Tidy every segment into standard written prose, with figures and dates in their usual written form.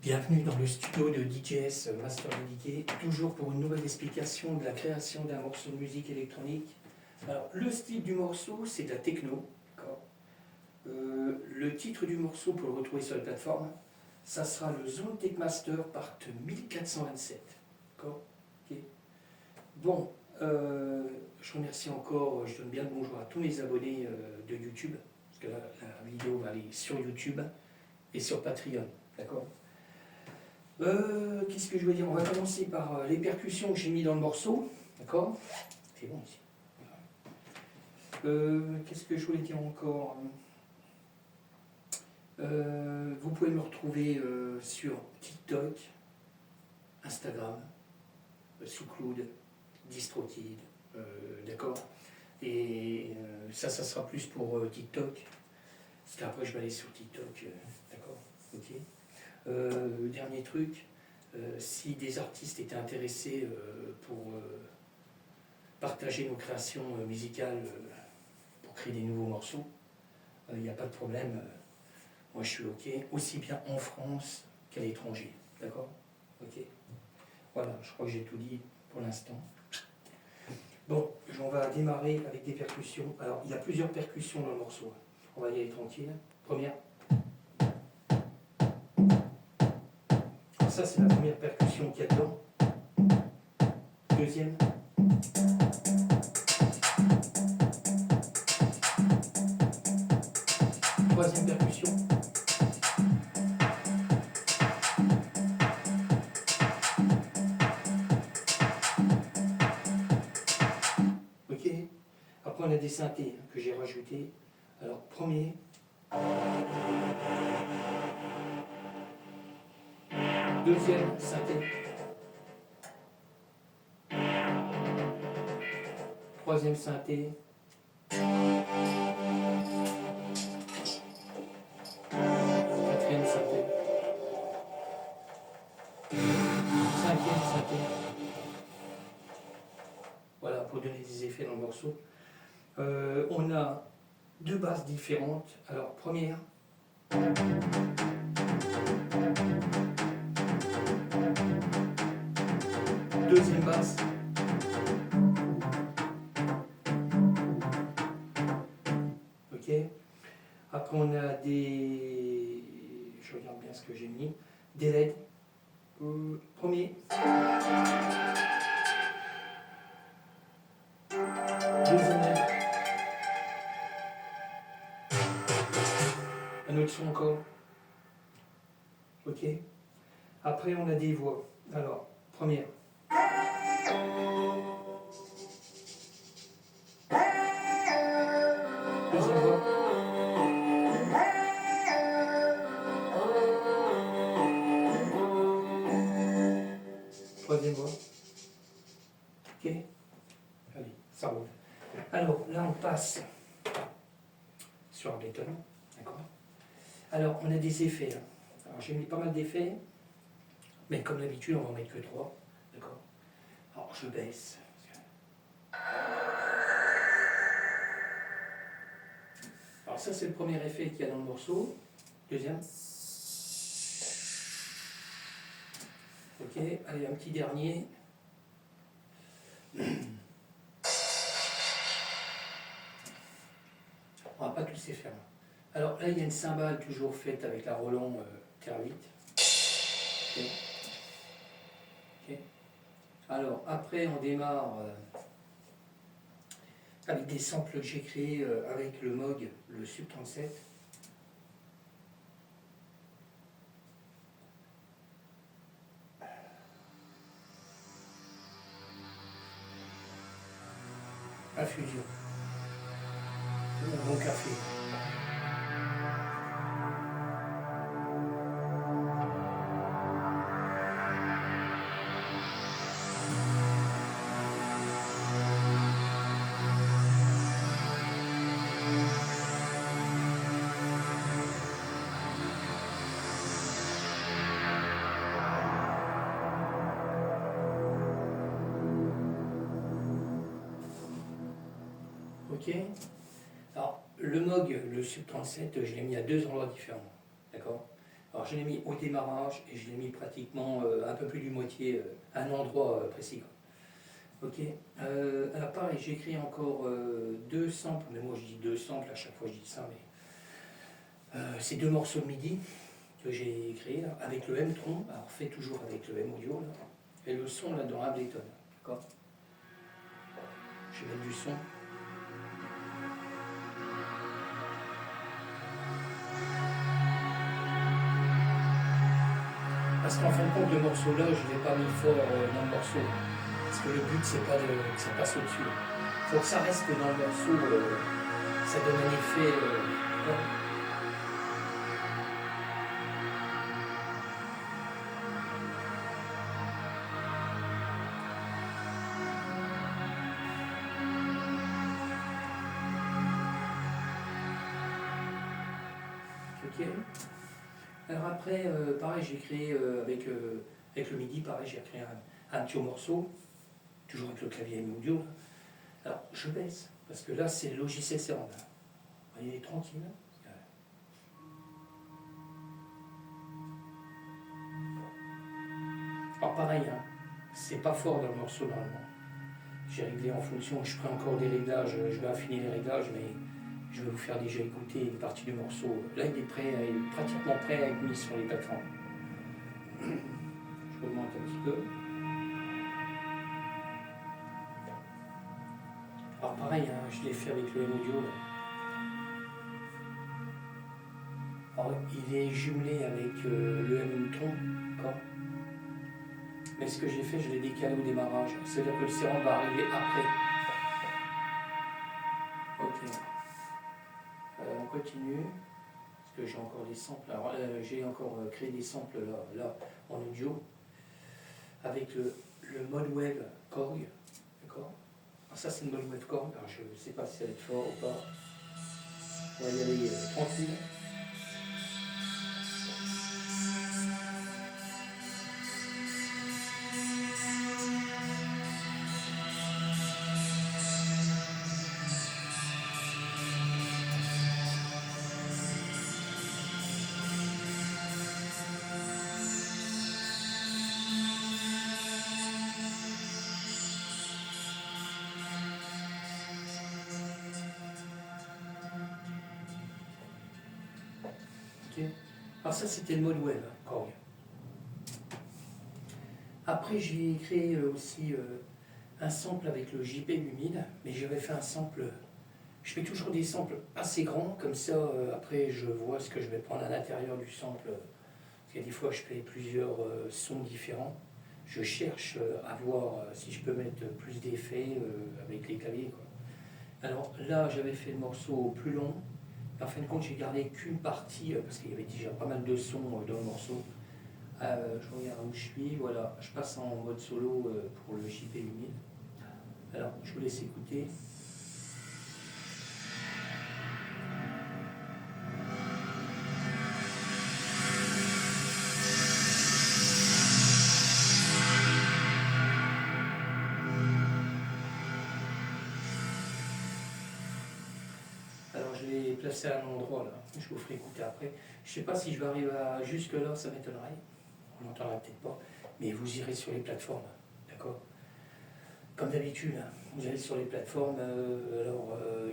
Bienvenue dans le studio de DJS Master Dédié, toujours pour une nouvelle explication de la création d'un morceau de musique électronique. Alors, le style du morceau, c'est de la techno. Le titre du morceau, pour le retrouver sur la plateforme, ça sera le Zone Tech Master Part 1427. D'accord. Okay. Bon, je remercie encore, je donne bien le bonjour à tous mes abonnés de YouTube, parce que la vidéo va aller sur YouTube et sur Patreon. D'accord. Qu'est-ce que je veux dire? On va commencer par les percussions que j'ai mis dans le morceau. D'accord? C'est bon ici. Qu'est-ce que je voulais dire encore? Vous pouvez me retrouver sur TikTok, Instagram, SoundCloud, DistroKid, d'accord? Et ça sera plus pour TikTok, parce qu'après je vais aller sur TikTok, d'accord? Ok. Dernier truc, si des artistes étaient intéressés pour partager nos créations musicales, pour créer des nouveaux morceaux, il n'y a pas de problème. Moi je suis OK, aussi bien en France qu'à l'étranger. D'accord? OK. Voilà, je crois que j'ai tout dit pour l'instant. Bon, on va démarrer avec des percussions. Alors, il y a plusieurs percussions dans le morceau. On va y aller tranquille. Première. Ça, c'est la première percussion qu'il y a dedans. Deuxième. Troisième percussion. Ok. Après, on a des synthés que j'ai rajoutés. Alors, premier. Deuxième synthé. Troisième synthé. Quatrième synthé. Cinquième synthé. Voilà, pour donner des effets dans le morceau. On a deux basses différentes. Alors, première. Deuxième basse. Ok. Après, on a des. Je regarde bien ce que j'ai mis. Des LED. Premier. Deuxième LED. Un autre son encore. Ok. Après, on a des voix. Alors, première. Deuxième voix. Troisième voix. Ok. Allez, ça roule. Alors, là, on passe sur Ableton. D'accord. Alors, on a des effets. Alors, j'ai mis pas mal d'effets. Mais comme d'habitude, on va en mettre que 3. D'accord. Alors, je baisse. Alors, ça, c'est le premier effet qu'il y a dans le morceau. Deuxième. Ok, allez, un petit dernier. On va pas tous les faire. Alors là, il y a une cymbale toujours faite avec la Roland TR8. Okay. Okay. Alors après, on démarre avec des samples que j'ai créés avec le Moog, le Sub 37. Infusion. Bon café. Ok. Alors, le Moog, le Sub 37, je l'ai mis à deux endroits différents. D'accord. Alors, Alors je l'ai mis au démarrage et je l'ai mis pratiquement un peu plus du moitié à un endroit précis. Ok. Alors pareil, j'ai écrit encore deux samples, mais moi je dis deux samples, à chaque fois je dis ça, mais c'est deux morceaux de MIDI que j'ai créés là, avec le M-Tron, alors fait toujours avec le M-Audio là, et le son là dans Ableton. D'accord. Je vais mettre du son. Parce qu'en fin de compte, le morceau là, je ne l'ai pas mis fort dans le morceau. Parce que le but, c'est pas que ça passe au-dessus. Il faut que ça reste dans le morceau, ça donne un effet. Ok. Alors après, pareil, j'ai créé avec le MIDI, pareil, j'ai créé un petit morceau, toujours avec le clavier M-Audio. Alors, je baisse, parce que là, c'est le logiciel Serendin. Vous voyez, il est tranquille. Alors pareil, hein, c'est pas fort dans le morceau normalement. J'ai réglé en fonction, je ferai encore des réglages, je vais affiner les réglages, mais je vais vous faire déjà écouter une partie du morceau. Là, il est prêt, il est pratiquement prêt à être mis sur les plateformes. Je augmente un petit peu. Alors pareil, hein, je l'ai fait avec le M-Audio. Alors, il est jumelé avec le M-Tron, d'accord. Mais ce que j'ai fait, je l'ai décalé au démarrage. C'est-à-dire que le sérum va arriver après. Ok. On continue. Parce que j'ai encore des samples. Alors j'ai encore créé des samples là en audio. Avec le mode wave Korg. D'accord. Alors ça c'est le mode wave Korg. Alors je ne sais pas si ça va être fort ou pas. On va y aller tranquille. Okay. Alors ça c'était le mode wave Korg. Après j'ai créé aussi un sample avec le JP8000, mais j'avais fait un sample. Je fais toujours des samples assez grands, comme ça après je vois ce que je vais prendre à l'intérieur du sample. Parce qu'il y a des fois je fais plusieurs sons différents. Je cherche à voir si je peux mettre plus d'effets avec les claviers, quoi. Alors là j'avais fait le morceau plus long. En fin de compte j'ai gardé qu'une partie, parce qu'il y avait déjà pas mal de sons dans le morceau. Je regarde où je suis, voilà, je passe en mode solo pour le JP8000. Alors je vous laisse écouter. Placé à un endroit là, je vous ferai écouter après. Je ne sais pas si je vais arriver jusque là, ça m'étonnerait, on n'entendra peut-être pas, mais vous irez sur les plateformes, d'accord. Comme d'habitude, hein, vous allez sur les plateformes,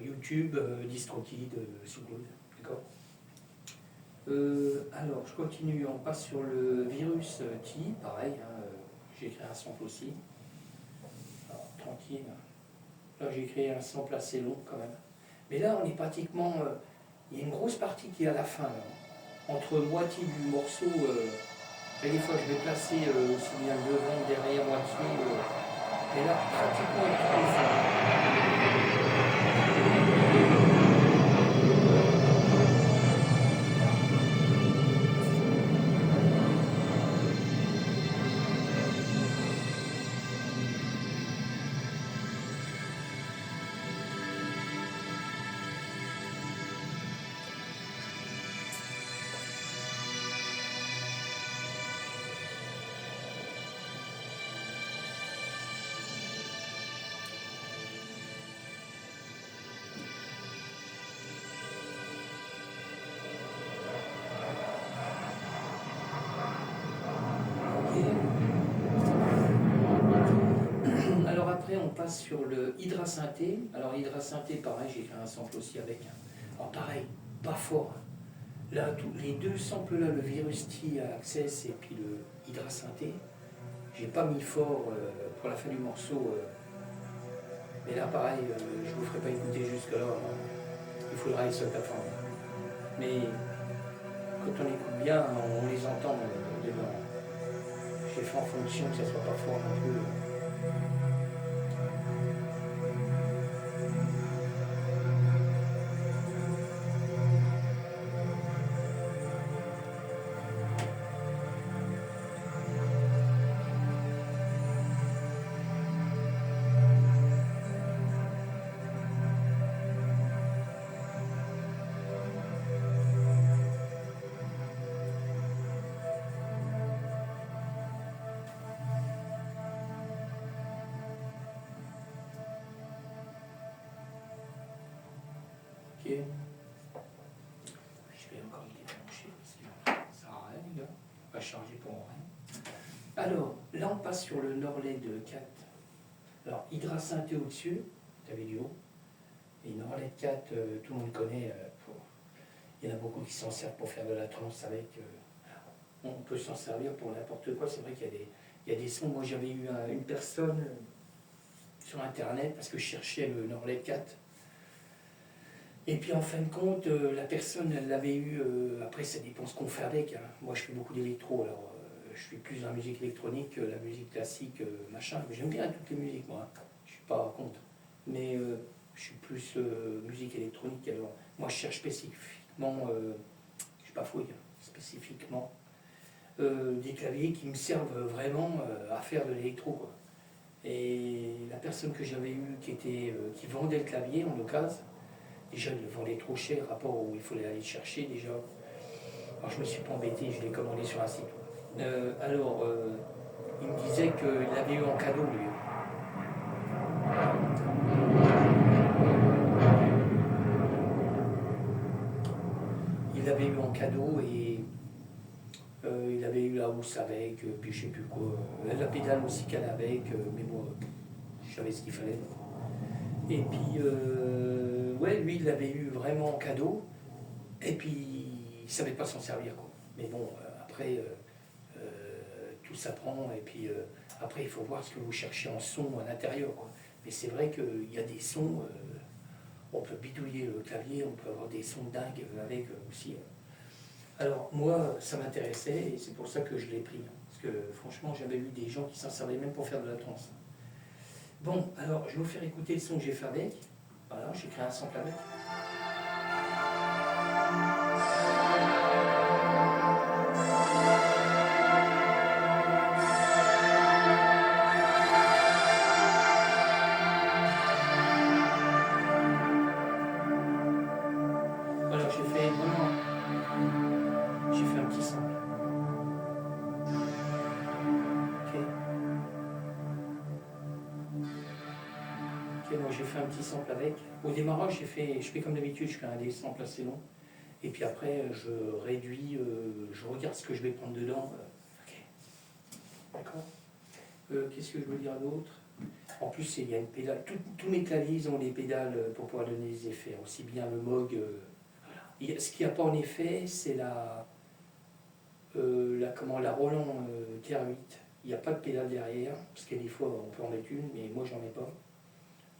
YouTube, DistroKid, SoundCloud, d'accord. Alors je continue, on passe sur le Virus T, pareil, hein, j'ai créé un sample aussi, alors, tranquille. Là j'ai créé un sample assez long quand même. Mais là, on est pratiquement. Il y a une grosse partie qui est à la fin. Là. Entre moitié du morceau, des fois je vais placer aussi bien devant, derrière, moitié. Et là, pratiquement tout est fin. après, on passe sur le hydrasynthé. Alors, hydrasynthé, pareil, j'ai fait un sample aussi avec. Alors, pareil, pas fort. Là, les deux samples là, le Virus T Access et puis le hydrasynthé, j'ai pas mis fort pour la fin du morceau. Mais là, pareil, je ne vous ferai pas écouter jusque-là. Il faudra aller sur la plateforme. Mais quand on écoute bien, on les entend dedans. J'ai fait en fonction que ça soit pas fort non plus. Ok. Je vais encore le débrancher parce que ça sert à rien, les gars. On va charger pour rien. Alors, là, on passe sur le Norled 4. Alors, hydrasynthé au-dessus, vous avez du haut. Et Norled 4, tout le monde connaît. Il y en a beaucoup qui s'en servent pour faire de la trance avec. On peut s'en servir pour n'importe quoi. C'est vrai qu'il y a des sons. Moi, j'avais eu une personne sur Internet parce que je cherchais le Norled 4. Et puis en fin de compte, la personne, elle l'avait eu, après ça dépend ce qu'on fait avec. Hein. Moi je fais beaucoup d'électro, alors je suis plus dans la musique électronique que la musique classique, machin. J'aime bien toutes les musiques, moi, je suis pas contre. Mais je suis plus musique électronique, alors moi je cherche spécifiquement, je suis pas fouille, hein, spécifiquement, des claviers qui me servent vraiment à faire de l'électro. Quoi. Et la personne que j'avais eue qui vendait le clavier en occasion, déjà, il le vendait trop cher, rapport où il fallait aller le chercher déjà. Alors je me suis pas embêté, je l'ai commandé sur un site. Il me disait qu'il l'avait eu en cadeau, lui. Il l'avait eu en cadeau et il avait eu la housse avec, puis je sais plus quoi. La pédale aussi qu'elle avait avec, mais bon, je savais ce qu'il fallait. Et puis, ouais, lui, il l'avait eu vraiment en cadeau, et puis il ne savait pas s'en servir, quoi. Mais bon, après, tout s'apprend, et puis après, il faut voir ce que vous cherchez en son à l'intérieur, quoi. Mais c'est vrai qu'il y a des sons, on peut bidouiller le clavier, on peut avoir des sons dingues avec aussi. Alors, moi, ça m'intéressait, et c'est pour ça que je l'ai pris. Hein, parce que franchement, j'avais vu des gens qui s'en servaient même pour faire de la trance. Bon, alors je vais vous faire écouter le son que j'ai fait avec. Voilà, j'ai créé un sample avec. Voilà, j'ai fait un petit sample. Donc j'ai fait un petit sample avec. Au démarrage, je fais comme d'habitude, je fais des samples assez longs. Et puis après, je réduis, je regarde ce que je vais prendre dedans. Ok. D'accord. Qu'est-ce que je veux dire d'autre? En plus, il y a une pédale. Tous mes claviers ils ont des pédales pour pouvoir donner des effets. Aussi bien le Moog. Ce qu'il n'y a pas en effet, c'est la Roland TR8. Il n'y a pas de pédale derrière, parce que des fois on peut en mettre une, mais moi j'en ai pas.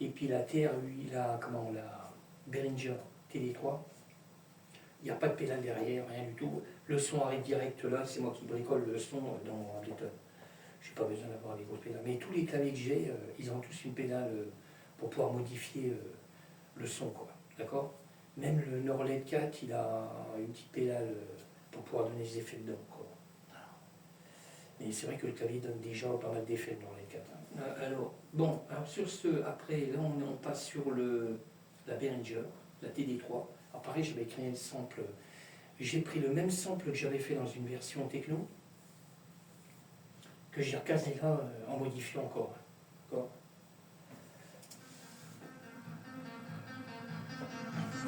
Et puis la TR8, la Behringer TD3, il n'y a pas de pédale derrière, rien du tout. Le son arrive direct là, c'est moi qui bricole le son dans Ableton. Je n'ai pas besoin d'avoir des grosses pédales. Mais tous les claviers que j'ai, ils ont tous une pédale pour pouvoir modifier le son, quoi. D'accord? Même le Norled 4, il a une petite pédale pour pouvoir donner des effets dedans, quoi. Mais c'est vrai que le clavier donne déjà pas mal d'effets dans les 4. Alors sur ce, après, là on passe sur la Behringer, la TD3. Alors pareil, j'avais créé un sample. J'ai pris le même sample que j'avais fait dans une version techno, que j'ai recasé là en modifiant encore. D'accord.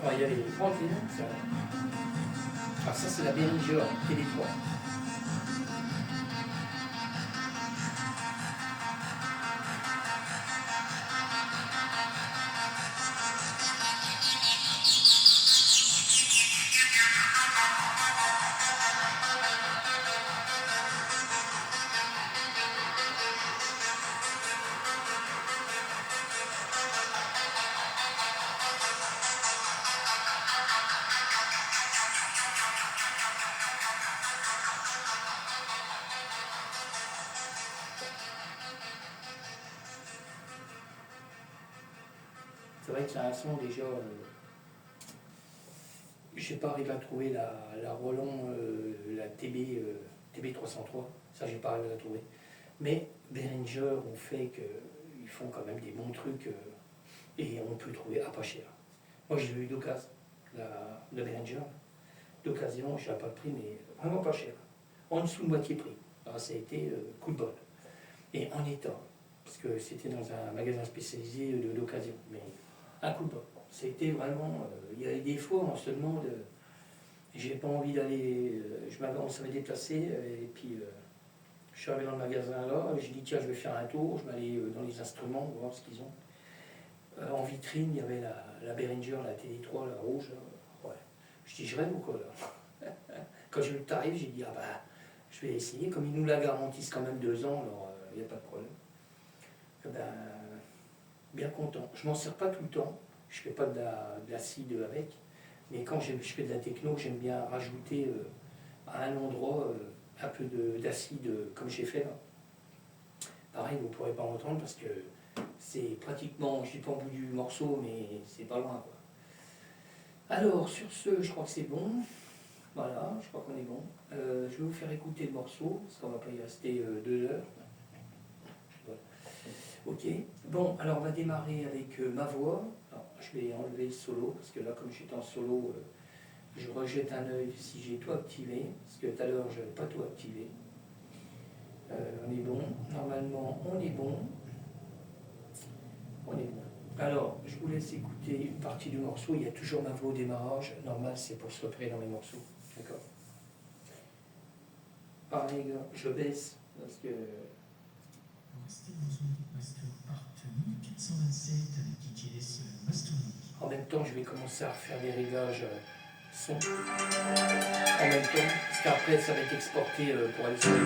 On va y aller. Alors ça c'est la Behringer TD3. vrai que c'est un son déjà. Je n'ai pas arrivé à trouver la Roland, la TB 303. Ça, j'ai pas arrivé à la trouver. Mais Behringer ont fait qu'ils font quand même des bons trucs et on peut trouver à pas cher. Moi, j'ai eu d'occasion, de Behringer. D'occasion, je n'ai pas de prix, mais vraiment pas cher. En dessous de moitié prix. Alors, ça a été coup de bol. Et en état, parce que c'était dans un magasin spécialisé d'occasion, mais un coup de bol. C'était vraiment. Il y a des fois, on se demande. J'ai pas envie d'aller. On s'avait déplacé, et puis je suis arrivé dans le magasin là, et j'ai dit tiens, je vais faire un tour, je vais aller dans les instruments, voir ce qu'ils ont. En vitrine, il y avait la Behringer, la TD3, la rouge. Là. Ouais. Je dis je rêve ou quoi là. Quand j'ai eu le tarif, j'ai dit ah bah, je vais essayer. Comme ils nous la garantissent quand même 2 ans, alors il n'y a pas de problème. Eh ben, bien content. Je m'en sers pas tout le temps. Je fais pas de l'acide avec. Mais quand je fais de la techno, j'aime bien rajouter à un endroit un peu d'acide, comme j'ai fait là. Pareil, vous ne pourrez pas entendre parce que c'est pratiquement, je ne dis pas au bout du morceau, mais c'est pas loin, quoi. Alors, sur ce, je crois que c'est bon. Voilà, je crois qu'on est bon. Je vais vous faire écouter le morceau, parce qu'on ne va pas y rester 2 heures. Voilà. Ok. Bon, alors on va démarrer avec ma voix. Alors, je vais enlever le solo, parce que là, comme j'étais en solo, je rejette un œil si j'ai tout activé, parce que tout à l'heure, je n'avais pas tout activé. On est bon. Normalement, on est bon. On est bon. Alors, je vous laisse écouter une partie du morceau. Il y a toujours ma voix au démarrage. Normal, c'est pour se repérer dans les morceaux. D'accord. Pareil, je baisse, parce que... En même temps, je vais commencer à refaire des réglages son. En même temps, parce qu'après, ça va être exporté pour aller sur les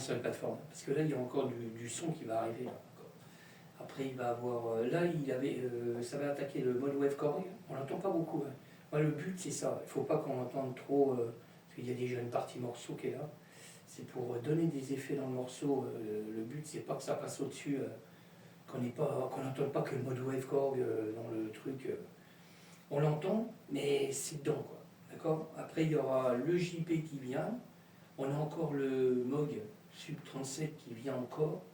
sur la plateforme, parce que là il y a encore du son qui va arriver là, encore. Après il va avoir là ça va attaquer le mode wavecore, on l'entend pas beaucoup, hein. Moi, le but c'est ça, il faut pas qu'on entende trop parce qu'il y a déjà une partie morceau qui est là, c'est pour donner des effets dans le morceau. Le but c'est pas que ça passe au dessus, qu'on n'entende pas que le mode wavecore dans le truc, on l'entend mais c'est dedans, quoi, d'accord. Après il y aura le JP qui vient. On a encore le MOG Sub 37 qui vient encore.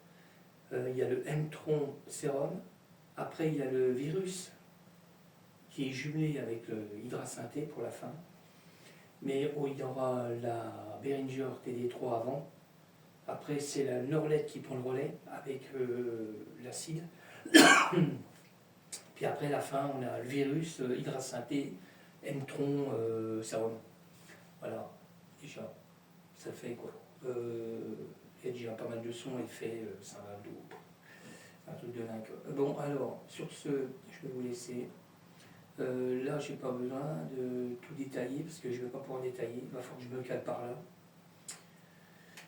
Il y a le M-Tron Serum. Après, il y a le Virus qui est jumelé avec le Hydra Synthé pour la fin. Mais il y aura la Behringer TD3 avant. Après, c'est la Norlet qui prend le relais avec l'acide. Puis après, la fin, on a le Virus, Hydra Synthé, M-Tron Serum. Voilà, déjà. Ça fait quoi, il y a déjà pas mal de sons, effets, ça va un truc de dingue. Bon, alors, sur ce, je vais vous laisser. Là, j'ai pas besoin de tout détailler parce que je vais pas pouvoir détailler. Il va falloir que je me cale par là.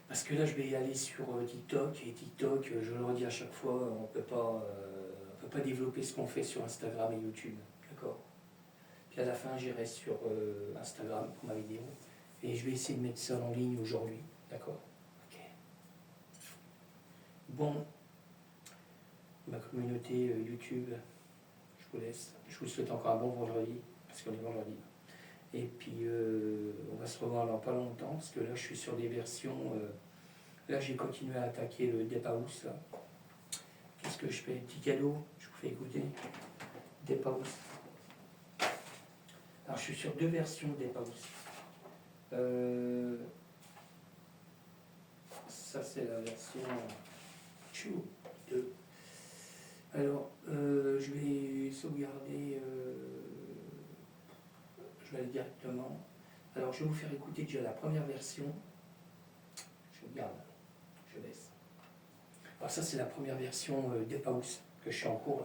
Parce que là, je vais y aller sur TikTok. Et TikTok, je le redis à chaque fois, on peut pas développer ce qu'on fait sur Instagram et YouTube. D'accord? Puis à la fin, j'irai sur Instagram pour ma vidéo. Et je vais essayer de mettre ça en ligne aujourd'hui. D'accord? Ok. Bon, ma communauté YouTube, je vous laisse. Je vous souhaite encore un bon vendredi, parce qu'on est vendredi. Et puis, on va se revoir dans pas longtemps, parce que là, je suis sur des versions... là, j'ai continué à attaquer le Deep House, là. Qu'est-ce que je fais? Petit cadeau, je vous fais écouter. Deep House. Alors, je suis sur deux versions Deep House. Ça, c'est la version 2. Alors, je vais sauvegarder... je vais aller directement. Alors, je vais vous faire écouter déjà la première version. Je garde, je laisse. Alors ça, c'est la première version Deep House que je suis en cours.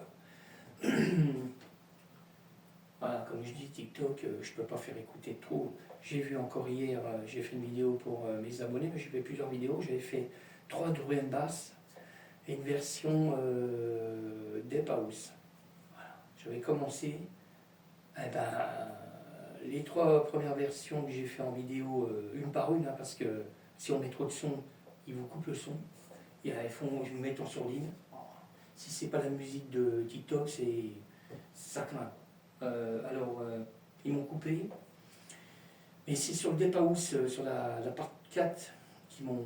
Voilà, comme je dis, TikTok, je ne peux pas faire écouter trop. J'ai vu encore hier, j'ai fait une vidéo pour mes abonnés, mais j'ai fait plusieurs vidéos. J'avais fait 3 drum and bass et une version Deep House. Voilà. Je vais commencer. Eh ben, les 3 premières versions que j'ai fait en vidéo, une par une, hein, parce que si on met trop de son, ils vous coupent le son. Et là, je vous mets en sourdine. Si c'est pas la musique de TikTok, ça craint. Alors, ils m'ont coupé. Mais c'est sur le Deep House, sur la part 4, qui m'ont...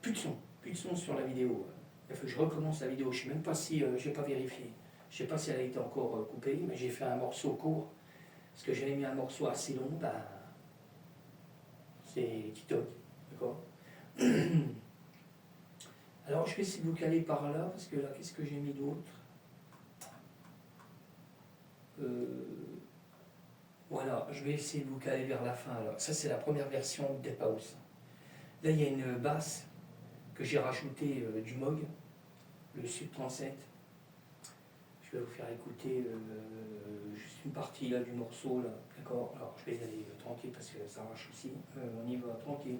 Plus de son sur la vidéo. Il faut que je recommence la vidéo. Je ne sais même pas si... je n'ai pas vérifié. Je ne sais pas si elle a été encore coupée, mais j'ai fait un morceau court. Parce que j'avais mis un morceau assez long, c'est TikTok. D'accord. Alors, je vais essayer de vous caler par là, parce que là, qu'est-ce que j'ai mis d'autre? Voilà, je vais essayer de vous caler vers la fin. Alors, ça, c'est la première version de Deep House. Là, il y a une basse que j'ai rajoutée du Moog, le Sub 37. Je vais vous faire écouter juste une partie là, du morceau. Là. D'accord. Alors, je vais y aller tranquille parce que ça marche aussi. On y va tranquille.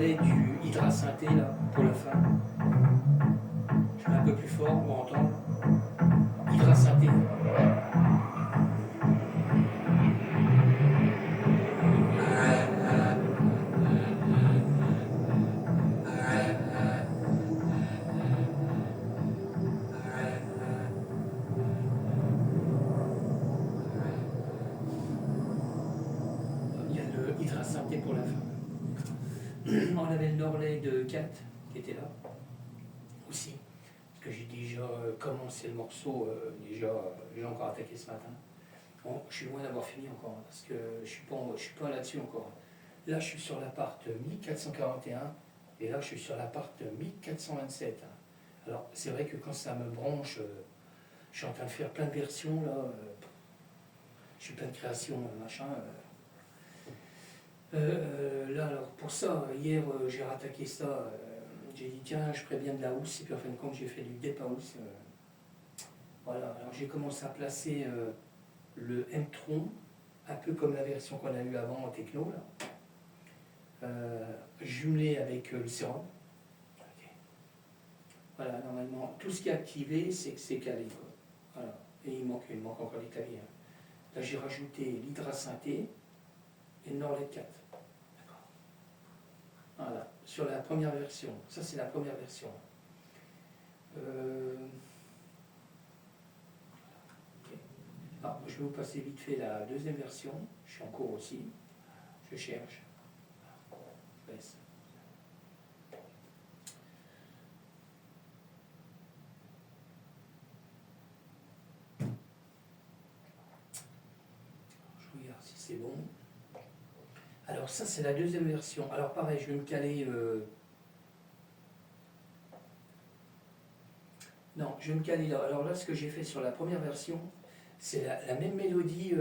Du Hydra synthé là pour la fin. Je mets un peu plus fort pour entendre. Hydra synthé. Il y a le Hydra synthé pour la fin. On avait le Norley de 4 qui était là aussi, parce que j'ai déjà commencé le morceau, j'ai encore attaqué ce matin. Bon, je suis loin d'avoir fini encore, hein, parce que je suis pas là-dessus encore. Là, je suis sur la part 1441, et là, je suis sur la part 1427. Hein. Alors, c'est vrai que quand ça me branche, je suis en train de faire plein de versions, là, je suis plein de créations, machin. Là, alors pour ça, hier j'ai rattaqué ça, j'ai dit tiens, je ferais bien de la house, et puis en fin de compte j'ai fait du Deep House. Voilà, alors j'ai commencé à placer le M-Tron, un peu comme la version qu'on a eue avant en techno, là, jumelé avec le sérum. Okay. Voilà, normalement, tout ce qui est activé, c'est que c'est calé. Quoi. Voilà. Et il manque encore les claviers. Hein. Là j'ai rajouté l'Hydra synthé et le Norled 4. Voilà. sur la première version. Ça, c'est la première version. Ok. Alors, je vais vous passer vite fait la deuxième version. Je suis en cours aussi. Je cherche. Je baisse. Je regarde si c'est bon. Alors ça, c'est la deuxième version. Alors pareil, je vais me caler... Non, je vais me caler là. Alors là, ce que j'ai fait sur la première version, c'est la même mélodie.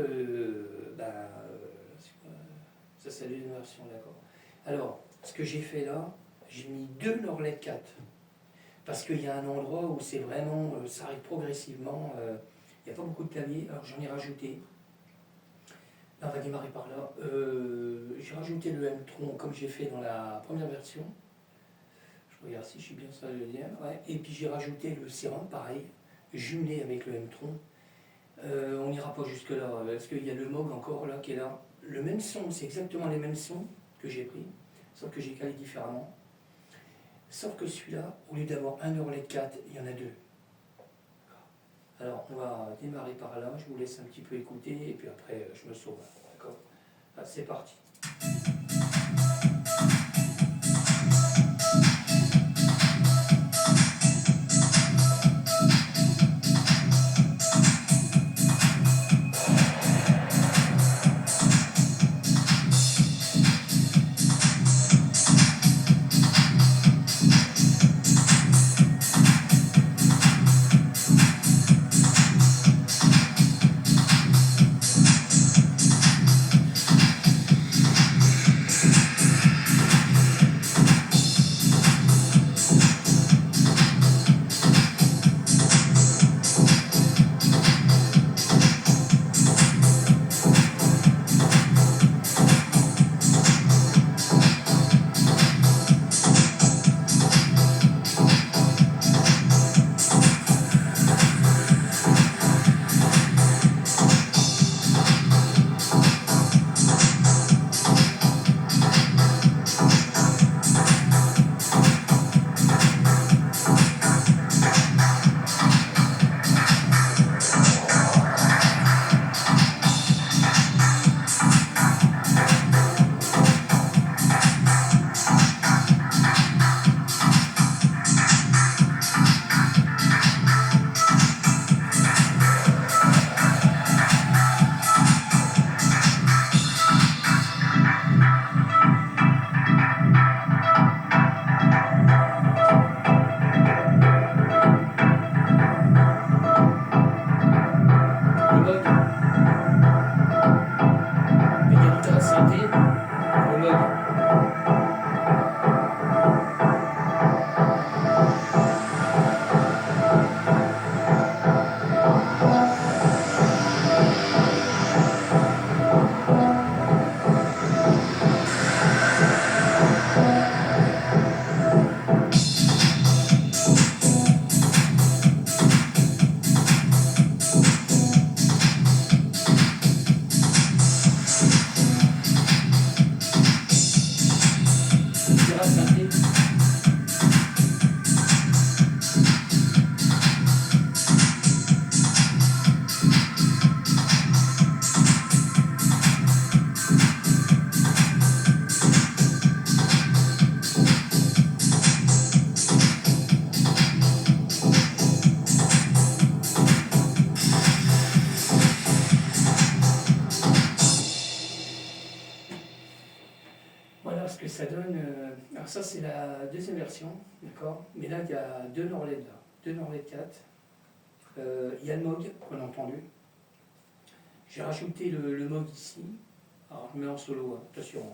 Ça, c'est la deuxième version, d'accord. Alors, ce que j'ai fait là, j'ai mis 2 Norlet 4. Parce qu'il y a un endroit où c'est vraiment... ça arrive progressivement. Il n'y a pas beaucoup de clavier, alors j'en ai rajouté. Là, on va démarrer par là. J'ai rajouté le M-Tron comme j'ai fait dans la première version. Je regarde si je suis bien sur le lien. Ouais. Et puis j'ai rajouté le sérum, pareil, jumelé avec le M-Tron. On n'ira pas jusque là, parce qu'il y a le Moog encore là qui est là. Le même son, c'est exactement les mêmes sons que j'ai pris, sauf que j'ai calé différemment. Sauf que celui-là, au lieu d'avoir un Norlet 4, il y en a 2. Alors on va démarrer par là, je vous laisse un petit peu écouter et puis après je me sauve. D'accord ? C'est parti. Voilà ce que ça donne. Alors ça c'est la deuxième version, d'accord. Mais là il y a 2 Norlet là, 2 Norlet 4. Il y a le Moog qu'on a entendu. J'ai rajouté le Moog ici. Alors je mets en solo, hein. Attention.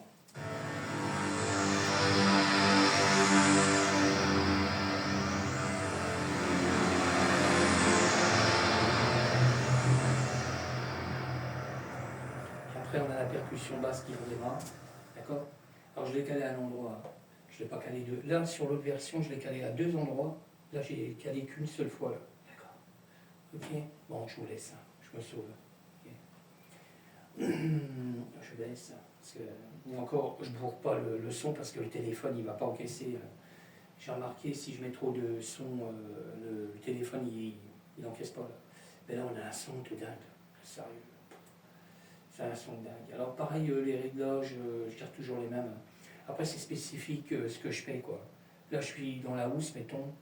Après on a la percussion basse qui redémarre, d'accord. Alors je l'ai calé à un endroit, je ne l'ai pas calé deux. Là sur l'autre version je l'ai calé à 2 endroits, là j'ai calé qu'une seule fois là, d'accord. Ok, bon je vous laisse, hein. Je me sauve. Okay. Je baisse. Parce que, ou encore, je ne bourre pas le son parce que le téléphone il ne va pas encaisser. J'ai remarqué, si je mets trop de son, le téléphone il n'encaisse pas. Là. Mais là, on a un son de dingue. Sérieux. C'est un son de dingue. Alors, pareil, les réglages, je garde toujours les mêmes. Après, c'est spécifique ce que je fais, quoi. Là, je suis dans la housse, mettons.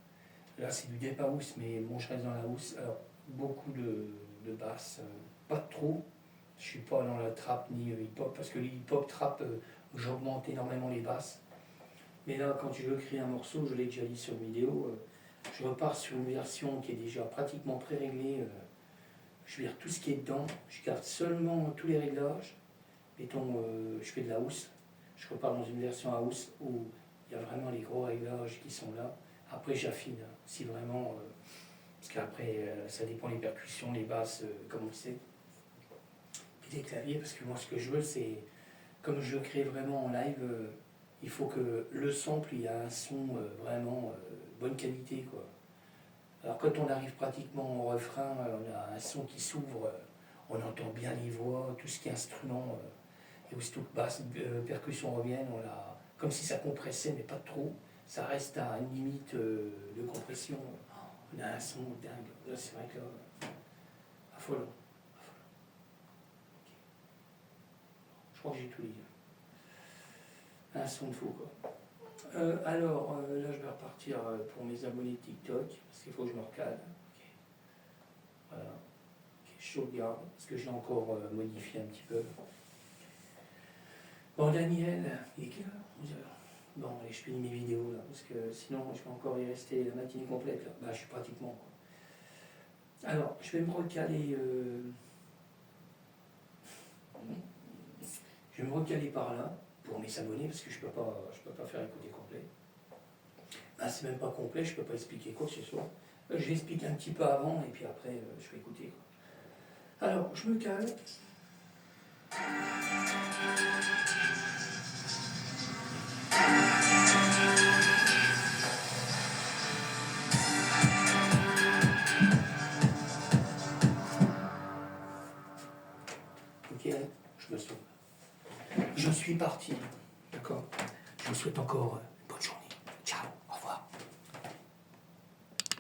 Là, c'est du deep house, mais bon, je reste dans la housse. Alors, beaucoup de basses, pas trop. Je suis pas dans la trap ni hip-hop, parce que les hip-hop, trap, j'augmente énormément les basses. Mais là, quand je veux créer un morceau, je l'ai déjà dit sur une vidéo, je repars sur une version qui est déjà pratiquement pré-réglée. Je vire tout ce qui est dedans, je garde seulement tous les réglages. Mettons, je fais de la housse, je repars dans une version house où il y a vraiment les gros réglages qui sont là. Après, j'affine, si vraiment, parce qu'après, ça dépend des percussions, les basses, comme on sait. Puis des claviers, parce que moi, ce que je veux, c'est, comme je crée vraiment en live, il faut que le sample, il y a un son vraiment bonne qualité, quoi. Alors quand on arrive pratiquement au refrain, on a un son qui s'ouvre, on entend bien les voix, tout ce qui est instrument, et aussitôt que basse, percussion reviennent, on a, comme si ça compressait, mais pas trop, ça reste à une limite de compression. On a un son dingue. Là, c'est vrai que là, affolant. Okay. Je crois que j'ai tout dit. Un son de fou, quoi. Alors, là, je vais repartir pour mes abonnés TikTok, parce qu'il faut que je me recale. Okay. Voilà. Okay, je sauvegarde, parce que j'ai encore modifié un petit peu. Bon, Daniel, il est quelle heure? 11h. Bon, allez, je finis mes vidéos, là, parce que sinon, je vais encore y rester la matinée complète, là. Bah, je suis pratiquement, quoi. Alors, je vais me recaler... Je vais me recaler par là, pour mes abonnés, parce que je peux pas faire écouter complet. Ah, c'est même pas complet, je peux pas expliquer quoi que ce soit. Je vais expliquer un petit peu avant, et puis après, je vais écouter, quoi. Alors, je me cale. Ok, je me sauve. Je suis parti, d'accord. Je vous souhaite encore